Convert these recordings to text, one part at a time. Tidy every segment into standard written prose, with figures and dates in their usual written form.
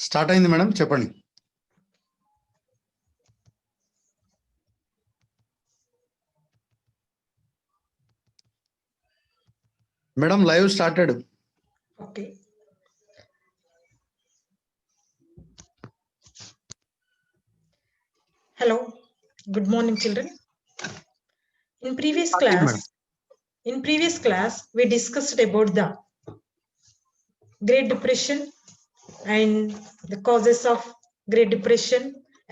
Start అయింది madam, చెప్పండి. Madam live started. Okay. Hello. Good morning, children. In previous class, we discussed about the Great Depression and the causes of Great Depression,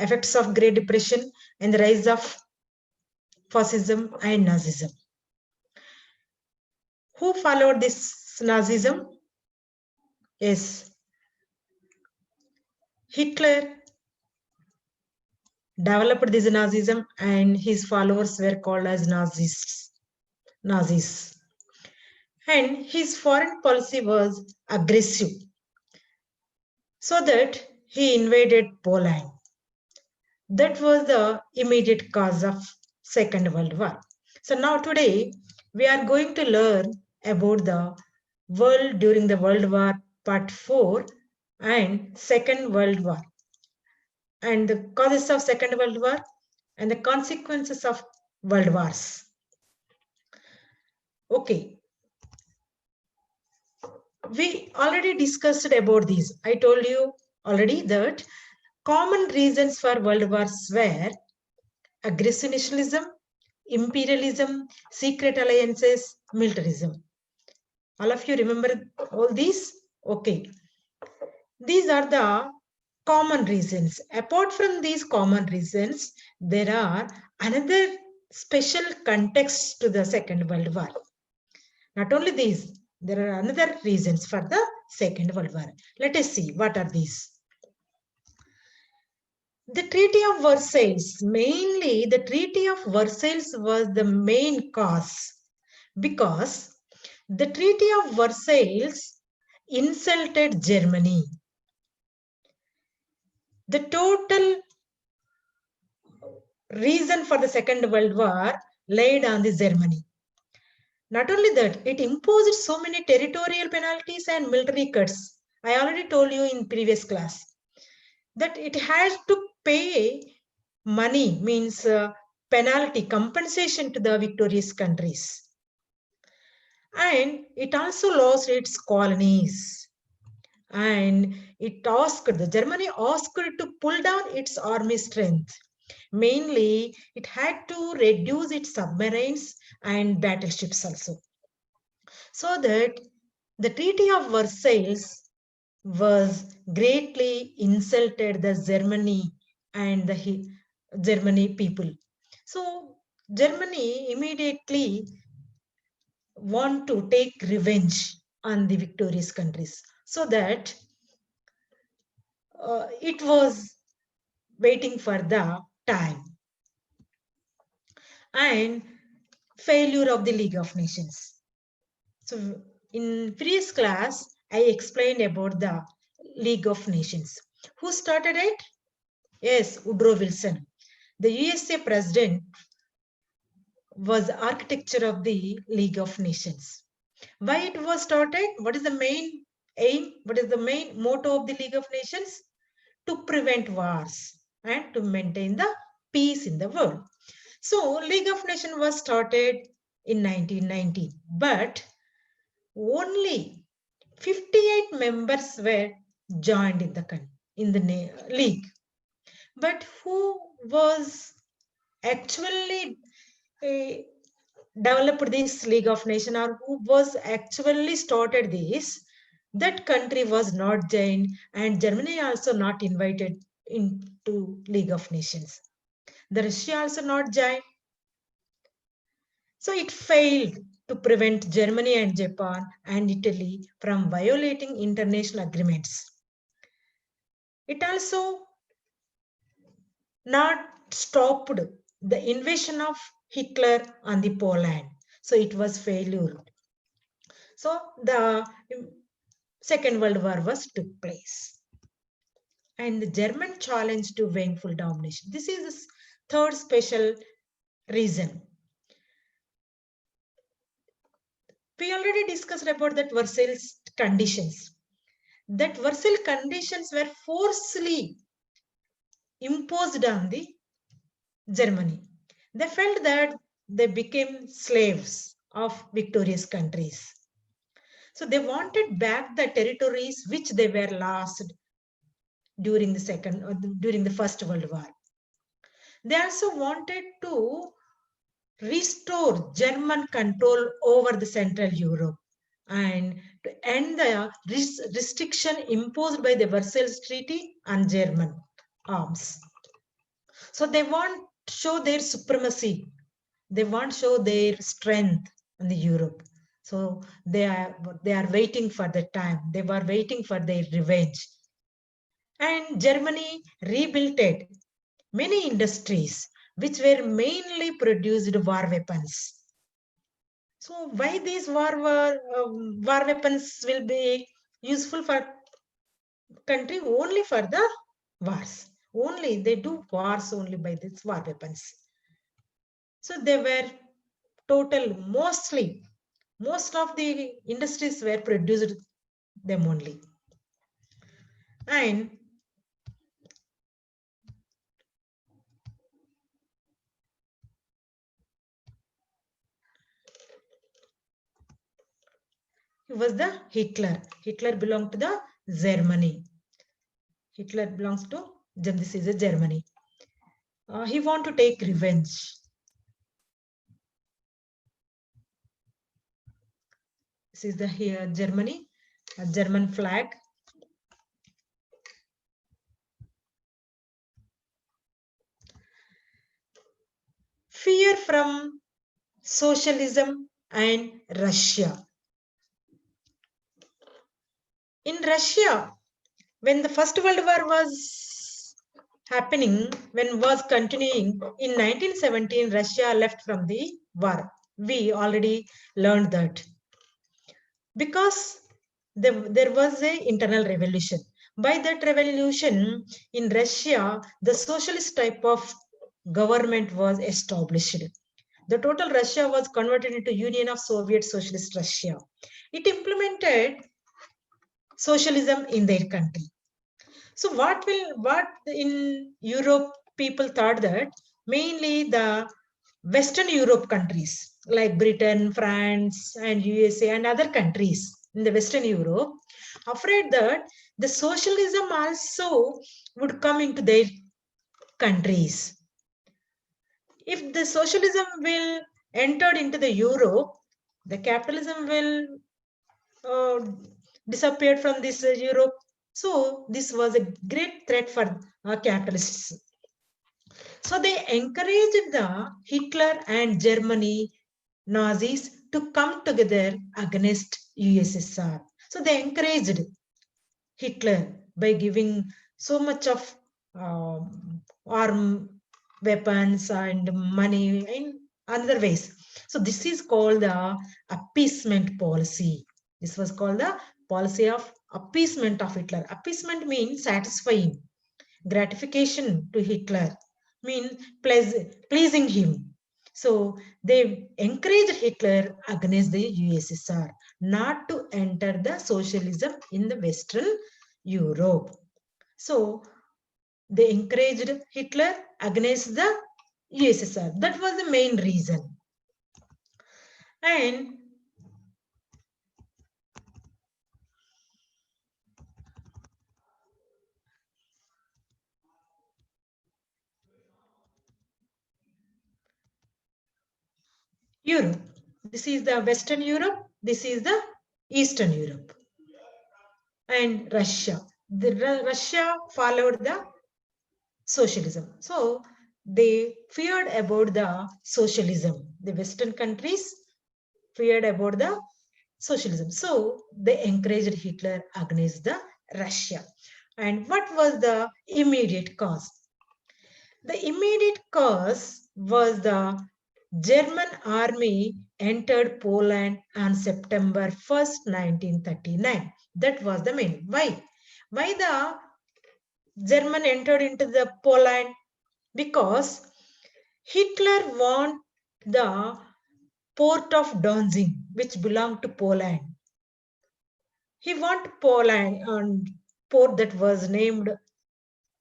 effects of Great Depression, and the rise of fascism and Nazism. Who followed this Nazism? Yes, Hitler developed this Nazism, and his followers were called as Nazis. And his foreign policy was aggressive, so that he invaded Poland. That was the immediate cause of Second World War. So now today we are going to learn about the world during the World War Part 4 and Second World War, and the causes of Second World War and the consequences of world wars. Okay. We already discussed about these. I told you already that common reasons for world wars were aggressive nationalism, imperialism, secret alliances, militarism. All of you remember all these? Okay. These are the common reasons. Apart from these common reasons, there are another special contexts to the Second World War. Not only these, there are another reasons for the Second World War. Let us see what are these. The Treaty of Versailles, mainly the Treaty of Versailles was the main cause, because the Treaty of Versailles insulted Germany. The total reason for the Second World War laid on the Germany. Not only that, it imposed so many territorial penalties and military cuts. I already told you in previous class that it has to pay money, means penalty, compensation to the victorious countries. And it also lost its colonies. And Germany asked to pull down its army strength. Mainly, it had to reduce its submarines and battleships also. So that the Treaty of Versailles was greatly insulted the Germany and the Germany people. So Germany immediately want to take revenge on the victorious countries. So that it was waiting for the time. And failure of the League of Nations. So in previous class, I explained about the League of Nations. Who started it? Yes, Woodrow Wilson. The USA president was architecture of the League of Nations. Why it was started? What is the main aim? What is the main motto of the League of Nations? To prevent wars and to maintain the peace in the world. So League of Nations was started in 1919, but only 58 members were joined in the league. But who was actually developed this League of Nations, or who was actually started this? That country was not joined, and Germany also not invited into League of Nations. The Russia also not joined. So it failed to prevent Germany and Japan and Italy from violating international agreements. It also not stopped the invasion of Hitler on the Poland. So it was failure. So the Second World War took place. And the German challenge to win full domination. This is the third special reason. We already discussed about that Versailles conditions. that Versailles conditions were forcefully imposed on the Germany. They felt that they became slaves of victorious countries. So they wanted back the territories which they were lost during the First World War. They also wanted to restore German control over the Central Europe and to end the restriction imposed by the Versailles Treaty on German arms. So they want to show their supremacy. They want to show their strength in the Europe. So they are waiting for the time. They were waiting for their revenge. And Germany rebuilt it. Many industries which were mainly produced war weapons. So why these war weapons will be useful for country? Only for the wars. Only they do wars only by these war weapons. So they were most of the industries were produced them only. And he was the Hitler. Hitler belonged to the Germany. Hitler belongs to this is a Germany. He want to take revenge. This is the here Germany, a German flag. Fear from socialism and Russia. In Russia, when the First World War was happening, when was continuing, in 1917, Russia left from the war. We already learned that. Because there was an internal revolution. By that revolution, in Russia, the socialist type of government was established. The total Russia was converted into Union of Soviet Socialist Russia. It implemented socialism in their country. So what in Europe people thought that mainly the Western Europe countries like Britain, France, and USA and other countries in the Western Europe, afraid that the socialism also would come into their countries. If the socialism will enter into the Europe, the capitalism will disappear from this Europe. So this was a great threat for capitalists. So they encouraged the Hitler and Germany Nazis to come together against USSR. So they encouraged Hitler by giving so much of arm weapons and money in other ways. So this is called the appeasement policy. This was called the policy of appeasement of Hitler. Appeasement means satisfying. Gratification to Hitler means pleasing him. So they encouraged Hitler against the USSR not to enter the socialism in the Western Europe. So they encouraged Hitler against the USSR. That was the main reason. And Europe. This is the Western Europe. This is the Eastern Europe. And Russia. Russia followed the socialism. So they feared about the socialism. The Western countries feared about the socialism. So they encouraged Hitler against the Russia. And what was the immediate cause? The immediate cause was the German army entered Poland on September 1st, 1939. That was the main. Why? Why the German entered into the Poland? Because Hitler won the port of Danzig, which belonged to Poland. he want Poland and port that was named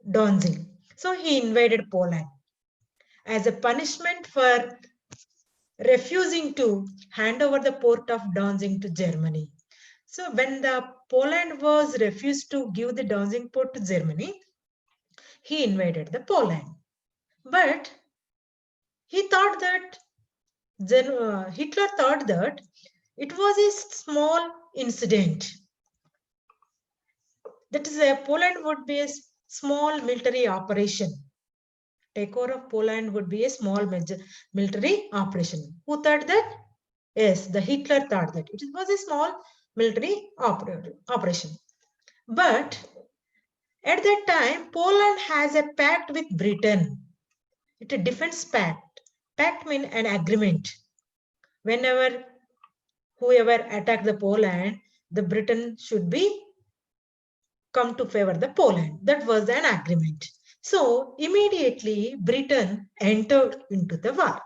Danzig. So he invaded Poland. As a punishment for refusing to hand over the port of Danzig to Germany. So when the Poland was refused to give the Danzig port to Germany, he invaded the Poland. But he thought that Hitler thought that it was a small incident. That is, Poland would be a small military operation. Takeover of Poland would be a small military operation. Who thought that? Yes, the Hitler thought that it was a small military operation. But at that time, Poland has a pact with Britain. It's a defense pact. Pact means an agreement. Whenever whoever attacked the Poland, the Britain should be come to favor the Poland. That was an agreement. So immediately Britain entered into the war.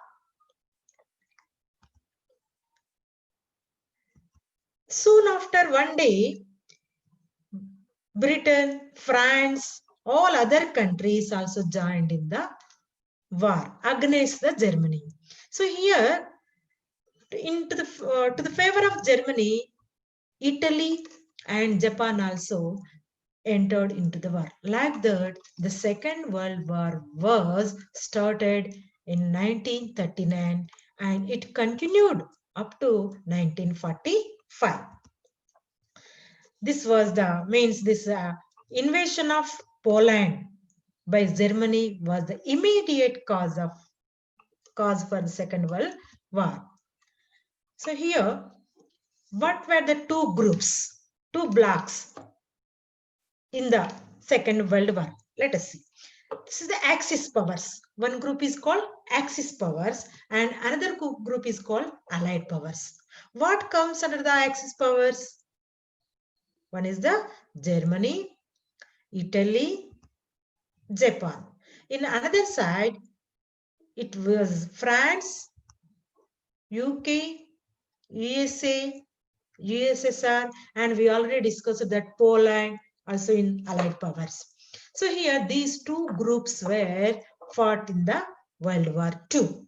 Soon after, one day, Britain, France, all other countries also joined in the war against the Germany. So here, to the favor of Germany, Italy and Japan also entered into the war. Like that, the Second World War was started in 1939 and it continued up to 1945. This was the this invasion of Poland by Germany was the immediate cause for the Second World War. So here, what were the two groups, two blocks in the Second World War? Let us see. This is the Axis powers. One group is called Axis powers and another group is called Allied powers. What comes under the Axis powers? One is the Germany, Italy, Japan. In another side, it was France, UK, USA, USSR, and we already discussed that Poland also in Allied powers. So here these two groups were fought in the World War II.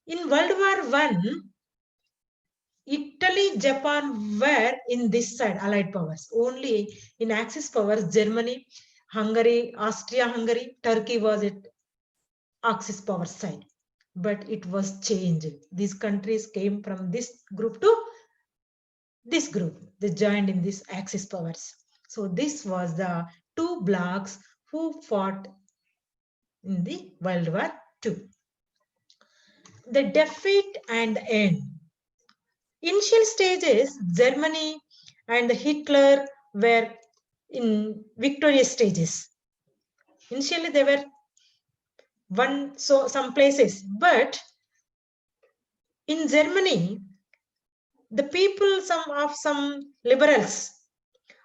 In World War I, Italy, Japan were in this side, Allied powers. Only in Axis powers, Germany, Hungary, Austria-Hungary, Turkey was at Axis power side. But it was changed. These countries came from this group to this group. They joined in this Axis powers. So this was the two blocks who fought in the World War II. The defeat and the end. Initial stages, Germany and Hitler were in victorious stages. Initially, they were some places, but in Germany, the people, some liberals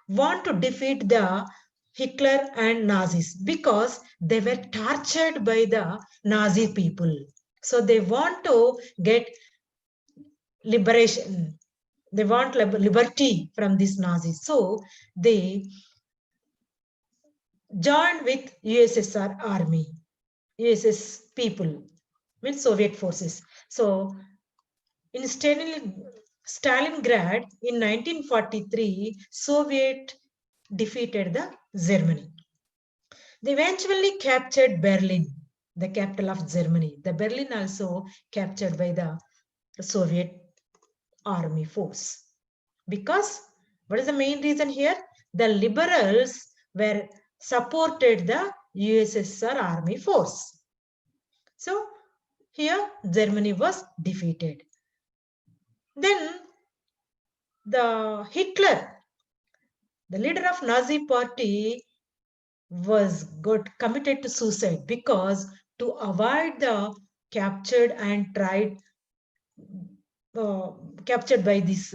want to defeat the Hitler and Nazis because they were tortured by the Nazi people. So they want to get liberation. They want liberty from these Nazis. So they joined with USSR army, USS people, means Soviet forces. So in Stalingrad in 1943, Soviet defeated the Germany. They eventually captured Berlin, the capital of Germany. The Berlin also captured by the Soviet army force. Because what is the main reason here? The liberals were supported the USSR army force. So here Germany was defeated. Then the Hitler, the leader of Nazi party, got committed to suicide because to avoid the captured and tried captured by these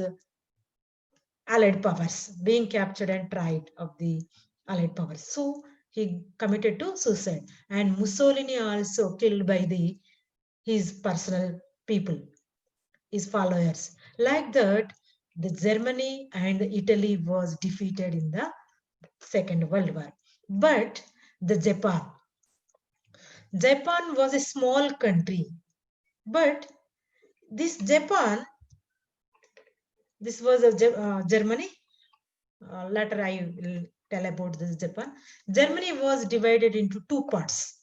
Allied powers, being captured and tried of the Allied powers. So he committed to suicide, and Mussolini also killed by his personal people, his followers. Like that, the Germany and Italy was defeated in the Second World War. But the Japan was a small country. But this Japan, this was a Germany. Later I will tell about this Japan. Germany was divided into two parts.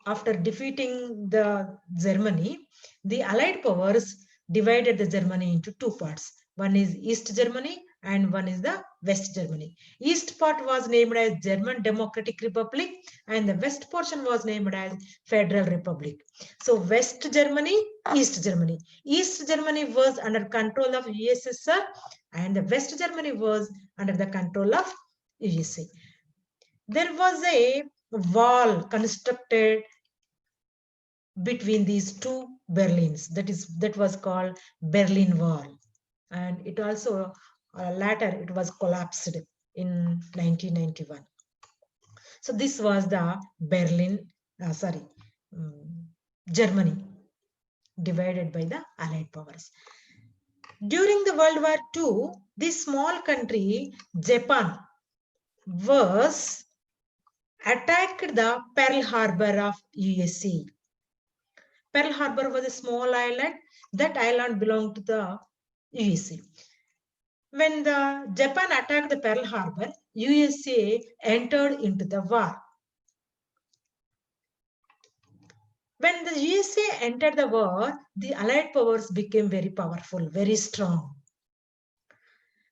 After defeating the Germany, the Allied powers divided the Germany into two parts. One is East Germany and one is the West Germany. East part was named as German Democratic Republic and the west portion was named as Federal Republic. So West Germany, East Germany. East Germany was under control of USSR and the West Germany was under the control of USA. There was a wall constructed between these two Berlins. That was called Berlin Wall, and it also later it was collapsed in 1991. So this was the Germany divided by the Allied powers. During the World War II, this small country Japan was attacked the Pearl Harbor of USA. Pearl Harbor was a small island. That island belonged to the USA. When the Japan attacked the Pearl Harbor, USA entered into the war. When the USA entered the war, the Allied powers became very powerful, very strong.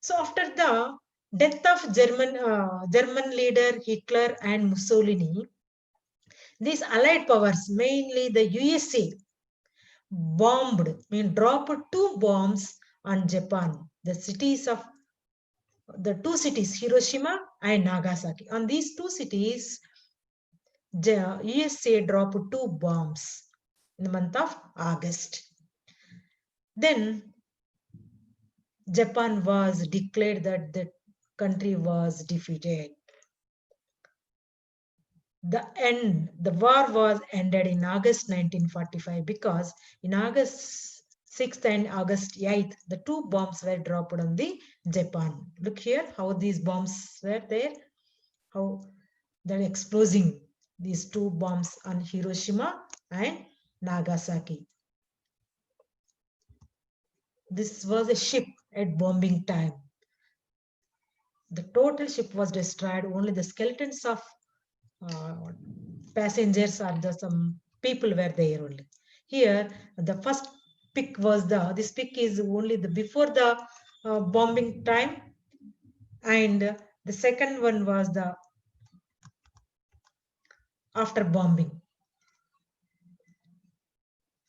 So after the death of German leader Hitler and Mussolini, these Allied powers, mainly the USA, dropped two bombs on Japan, the two cities, Hiroshima and Nagasaki. On these two cities, the USA dropped two bombs in the month of August. Then Japan was declared that the country was defeated. The war was ended in August 1945 because in August 6th and August 8th, the two bombs were dropped on the Japan. Look here how these bombs were there, how they're exploding, these two bombs on Hiroshima and Nagasaki. This was a ship at bombing time. The total ship was destroyed, only the skeletons of passengers or some people were there only. Here, the first pic was this pic is only before the bombing time, and the second one was the after bombing.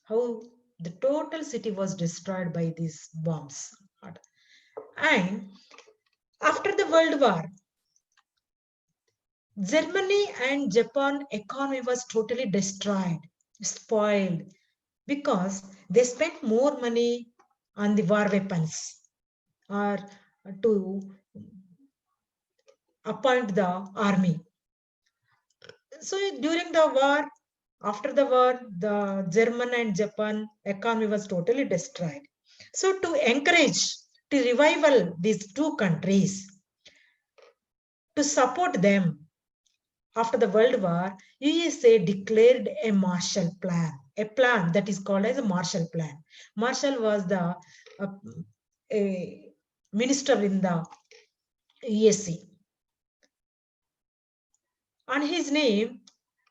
How the total city was destroyed by these bombs. And after the World War, Germany and Japan economy was totally destroyed, spoiled, because they spent more money on the war weapons or to appoint the army. So during the war, after the war, the German and Japan economy was totally destroyed. So to encourage, to revival these two countries, to support them, after the World War, USA declared a Marshall Plan, a plan that is called as a Marshall Plan. Marshall was a minister in the USA. On his name,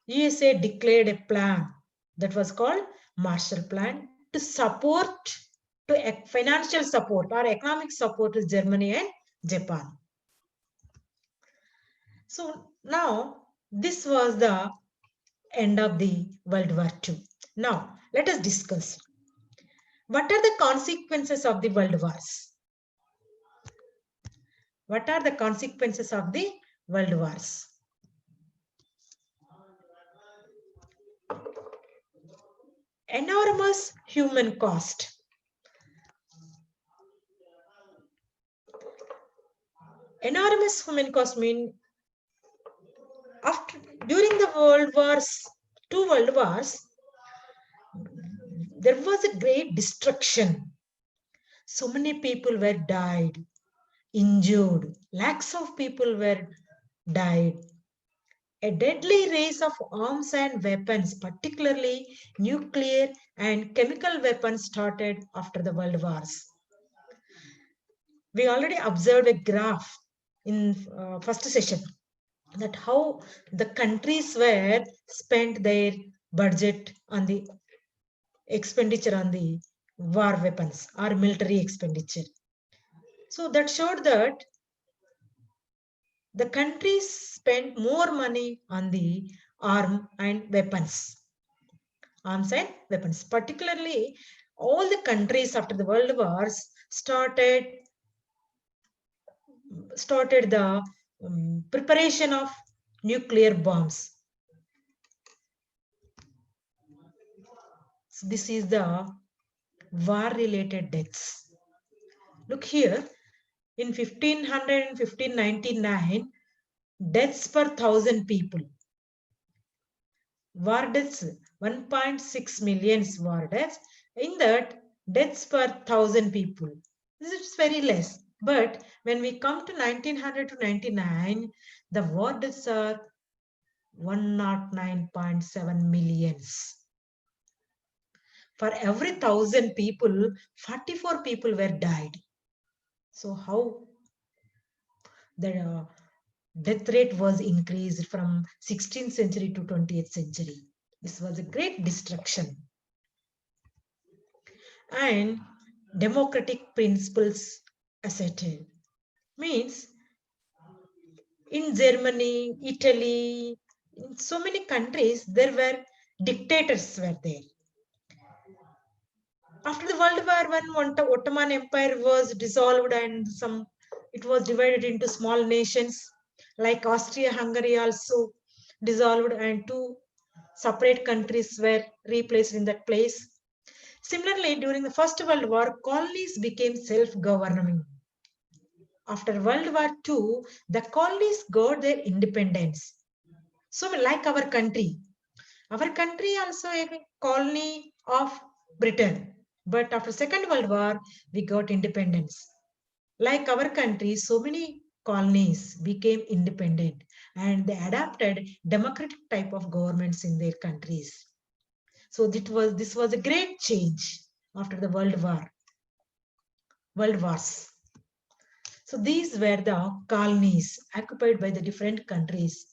USA declared a plan that was called Marshall Plan to support, to financial support or economic support to Germany and Japan. So now, this was the end of the World War II. Now, let us discuss. What are the consequences of the World Wars? What are the consequences of the World Wars? Enormous human cost. Enormous human cost means during the two world wars, there was a great destruction. So many people were died, injured. Lakhs of people were died. A deadly race of arms and weapons, particularly nuclear and chemical weapons, started after the World Wars. We already observed a graph in first session that how the countries were spent their budget on the expenditure on the war weapons or military expenditure. So that showed that the countries spent more money on the arms and weapons. Particularly, all the countries after the World Wars started the preparation of nuclear bombs. So this is the war-related deaths. Look here, in 1500 and 1599, deaths per 1,000 people. War deaths, 1.6 million war deaths. In that, deaths per 1,000 people. This is very less. But when we come to 1900 to 99, the war deaths are 109.7 millions. For every 1,000 people, 44 people were died. So how the death rate was increased from 16th century to 20th century. This was a great destruction. And democratic principles asserted. Means in Germany, Italy, in so many countries, there were dictators were there. After the World War I, Ottoman Empire was dissolved and it was divided into small nations like Austria-Hungary also dissolved and two separate countries were replaced in that place. Similarly, during the First World War, colonies became self-governing. After World War II, the colonies got their independence. So like our country also a colony of Britain. But after Second World War, we got independence. Like our country, so many colonies became independent and they adapted democratic type of governments in their countries. So this was a great change after the World Wars. So these were the colonies occupied by the different countries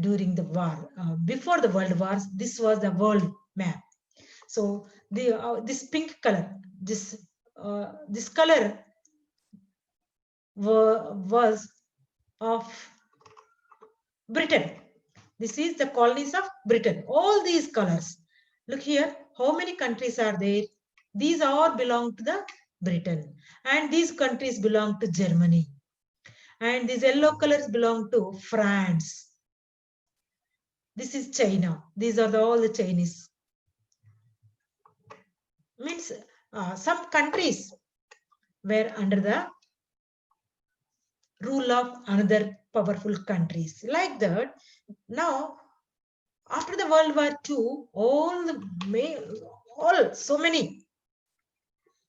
during the war. Before the World Wars, this was the world map. So this pink color, this color was of Britain. This is the colonies of Britain. All these colors. Look here, how many countries are there? These all belong to the Britain. And these countries belong to Germany. And these yellow colors belong to France. This is China. These are all the Chinese. Means some countries were under the rule of another powerful countries. Like that, now after the World War II,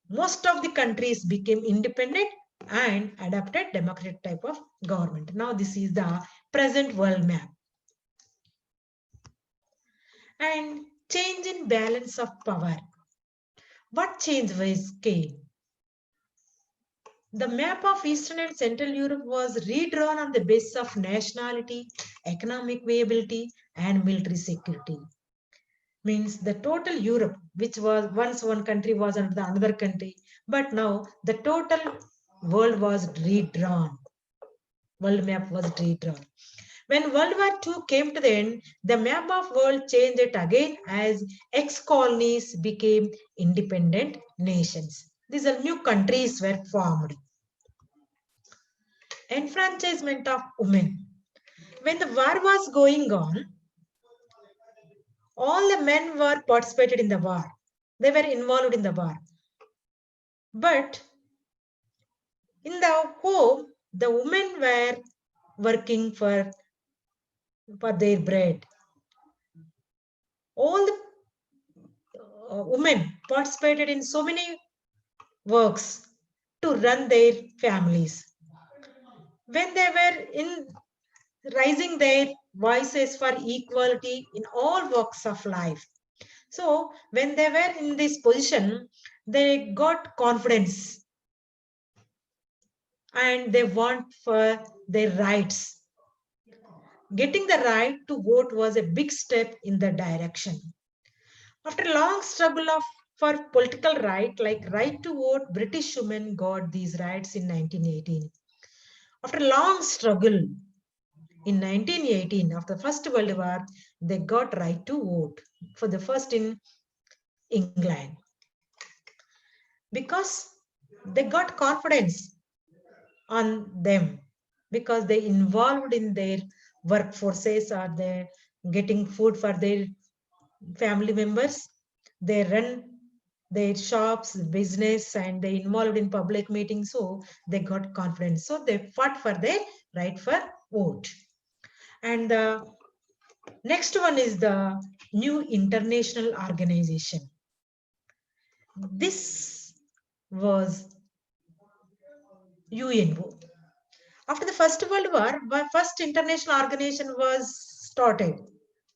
most of the countries became independent and adopted democratic type of government. Now this is the present world map. And change in balance of power. What change came? The map of Eastern and Central Europe was redrawn on the basis of nationality, economic viability, and military security. Means the total Europe, which was once one country was under the another country, but now the total world was redrawn. World map was redrawn. When World War II came to the end, the map of world changed it again as ex-colonies became independent nations. These are new countries were formed. Enfranchisement of women. When the war was going on, all the men were participated in the war. They were involved in the war. But in the home, the women were working for their bread. All the women participated in so many works to run their families. When they were in raising their voices for equality in all walks of life. So when they were in this position, they got confidence and they want for their rights. Getting the right to vote was a big step in the direction. After a long struggle for political right, like right to vote, British women got these rights in 1918. After a long struggle, in 1918, after the First World War, they got right to vote for the first in England. Because they got confidence on them, because they involved in their workforces or they're getting food for their family members. They run their shops, business, and they involved in public meetings. So they got confidence. So they fought for their right for vote. And the next one is the new international organization. This was UNO. After the First World War, the first international organization was started,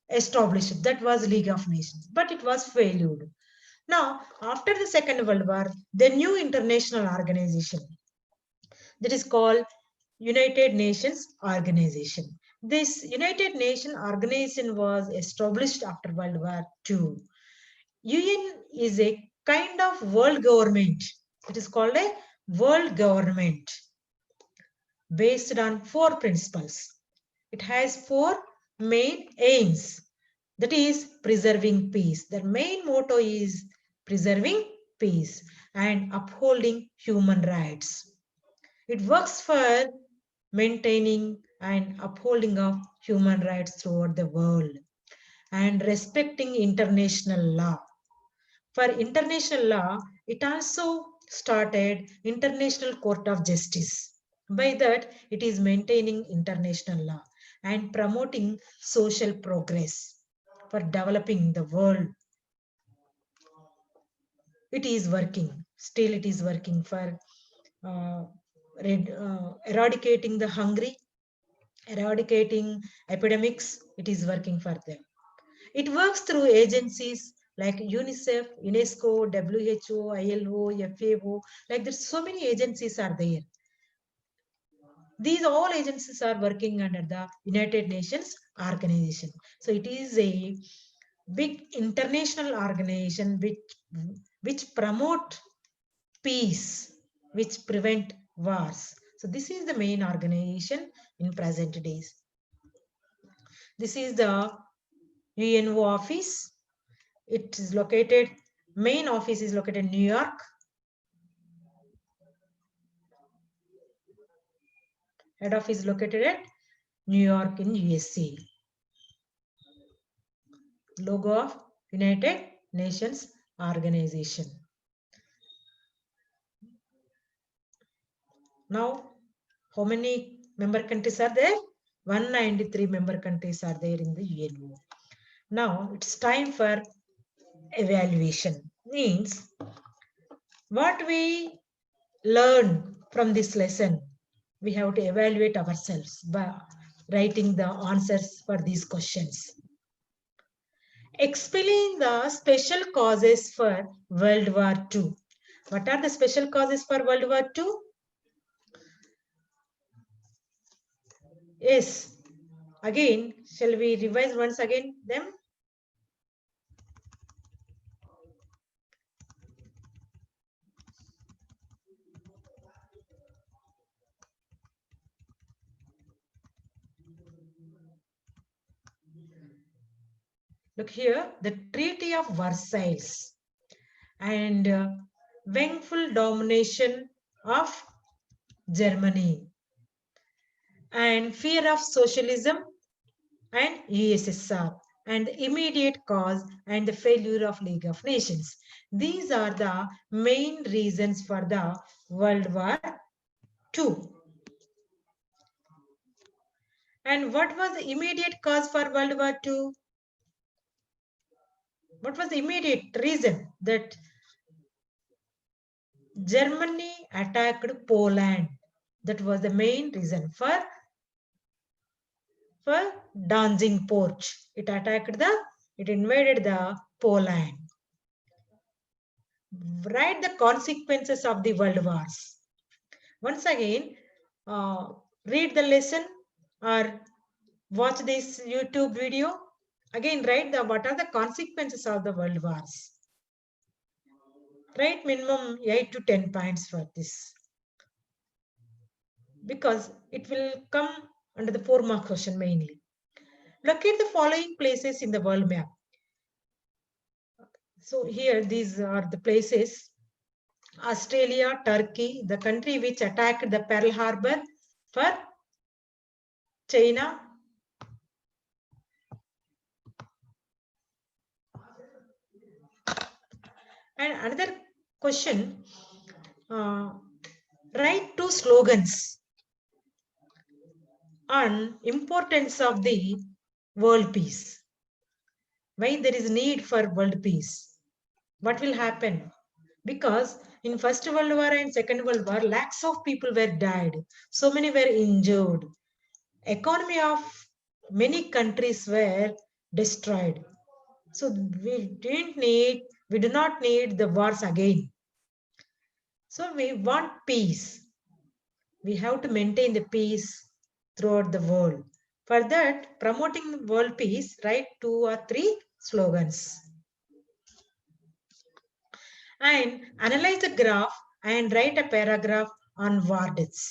established. That was League of Nations, but it was failed. Now, after the Second World War, the new international organization that is called United Nations Organization. This United Nations Organization was established after World War II. UN is a kind of world government. It is called a world government based on four principles. It has four main aims. That is preserving peace. The main motto is preserving peace and upholding human rights. It works for maintaining and upholding of human rights throughout the world and respecting international law. For international law, it also started International Court of Justice. By that, it is maintaining international law and promoting social progress for developing the world. It is working. Still, it is working for eradicating the hunger, eradicating epidemics. It is working for them. It works through agencies like UNICEF, UNESCO, WHO, ILO, FAO. Like there's so many agencies are there. These all agencies are working under the United Nations organization. So it is a big international organization which promote peace, which prevent wars. So this is the main organization in present days. This is the UNO office. It is located, main office is located in New York. Head office is located at New York in USA. Logo of United Nations Organization. Now, how many member countries are there? 193 member countries are there in the UNO. Now, it's time for evaluation. Means, what we learn from this lesson, we have to evaluate ourselves by writing the answers for these questions. Explain the special causes for World War II. What are the special causes for World War II? Yes. Again, shall we revise once again them? Look here, the Treaty of Versailles and vengeful domination of Germany and fear of socialism and USSR and the immediate cause and the failure of League of Nations. These are the main reasons for the World War II. And what was the immediate cause for World War II? What was the immediate reason that Germany attacked Poland? That was the main reason for Danzig Purge. It invaded the Poland. Write the consequences of the world wars. Once again, read the lesson or watch this YouTube video. Again, write what are the consequences of the world wars. Write minimum 8 to 10 points for this, because it will come under the 4-mark question mainly. Locate the following places in the world map. So here, these are the places: Australia, Turkey, the country which attacked the Pearl Harbor, for China, and another question, write 2 slogans on importance of the world peace. Why there is need for world peace? What will happen? Because in First World War and Second World War, lakhs of people were died. So many were injured. Economy of many countries were destroyed. So we do not need the wars again. So we want peace. We have to maintain the peace throughout the world. For that, promoting world peace, write 2 or 3 slogans. And analyze the graph and write a paragraph on war deaths.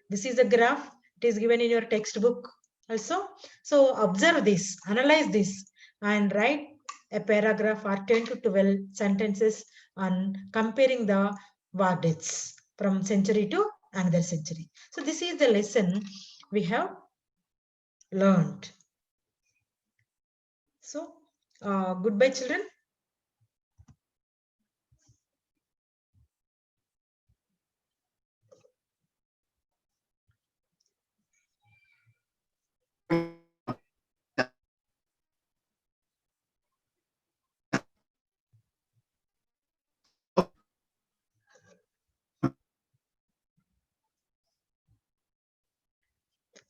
This is a graph. It is given in your textbook also. So observe this, analyze this, and write a paragraph or 10 to 12 sentences on comparing the war deaths from century to another century. So this is the lesson we have learned. So goodbye, children.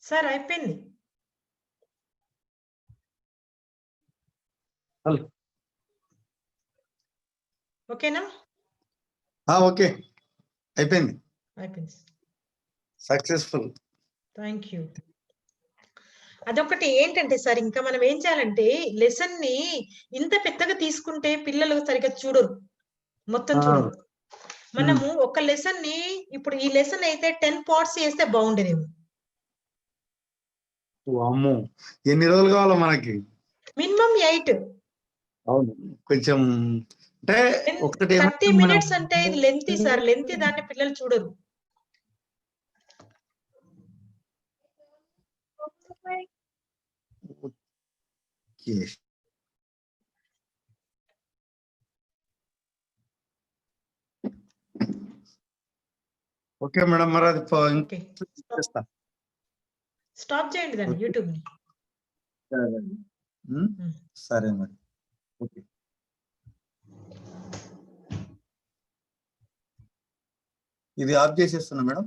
Sir, అయిపోయింది. ఓకేనా? Okay, అయిపోయింది. అయిపోయింది. Successful. Thank you. అదొకటి ఏంటంటే sir, ఇంకా మనం ఏం చేయాలంటే లెసన్ ని ఇంత పెద్దగా తీసుకుంటే పిల్లలు సరిగ్గా చూడరు, మొత్తం చూడరు. మనము ఒక లెసన్ ని ఇప్పుడు ఈ లెసన్ అయితే 10 పార్ట్స్ చేస్తే బాగుండేదేమో. అమ్మో, ఎన్ని రోజులు కావాలో మనకి? మినిమం 8. అవును, కొంచెం అంటే 30 మినిట్స్ అంటే ఇది లెంతీ సార్, లెంతీ దాన్ని పిల్లలు చూడరు. ఓకే మేడం, మరి అది స్టాప్ చేయండి దాన్ని యూట్యూబ్ ని. సరే మరి, ఓకే. ఇది ఆఫ్ చేసేస్తున్నా మేడం.